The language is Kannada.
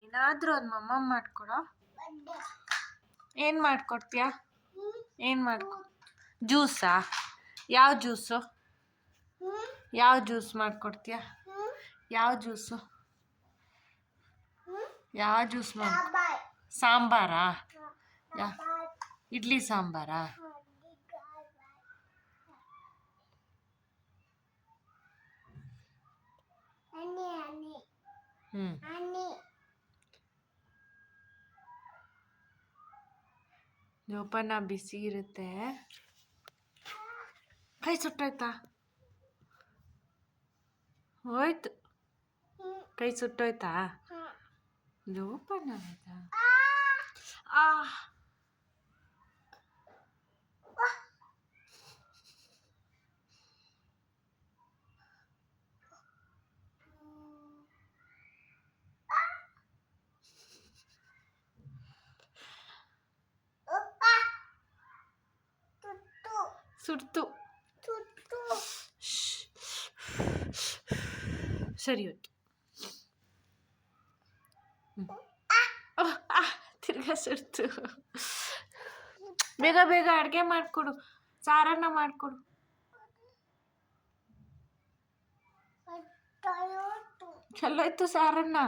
ಏನಾದರೂ ಒಂದು ಮಮ್ಮ ಮಾಡ್ಕೊಡೋ. ಏನು ಮಾಡ್ಕೊಡ್ತೀಯಾ? ಏನು ಜ್ಯೂಸಾ? ಯಾವ ಜ್ಯೂಸು? ಯಾವ ಜ್ಯೂಸ್ ಮಾಡ್ಕೊಡ್ತೀಯಾ? ಯಾವ ಜ್ಯೂಸು? ಯಾವ ಜ್ಯೂಸ್ ಸಾಂಬಾರಾ? ಇಡ್ಲಿ ಸಾಂಬಾರಾ? ಜೋಪಾನ, ಬಿಸಿ ಇರುತ್ತೆ. ಕೈ ಸುಟ್ಟೋಯ್ತಾ? ಹೋಯ್ತು. ಕೈ ಸುಟ್ಟೋಯ್ತಾ? ಜೋಪಾನ ಆಯ್ತಾ? ಸುಡ್ತು. ಸರಿ ಹೋಯ್ತು. ತಿರ್ಗಾ ಸುಡ್ತು. ಬೇಗ ಬೇಗ ಅಡುಗೆ ಮಾಡಿಕೊಡು, ಸಾರನ್ನ ಮಾಡಿಕೊಡು. ಎಲ್ಲೋಯ್ತು ಸಾರನ್ನ?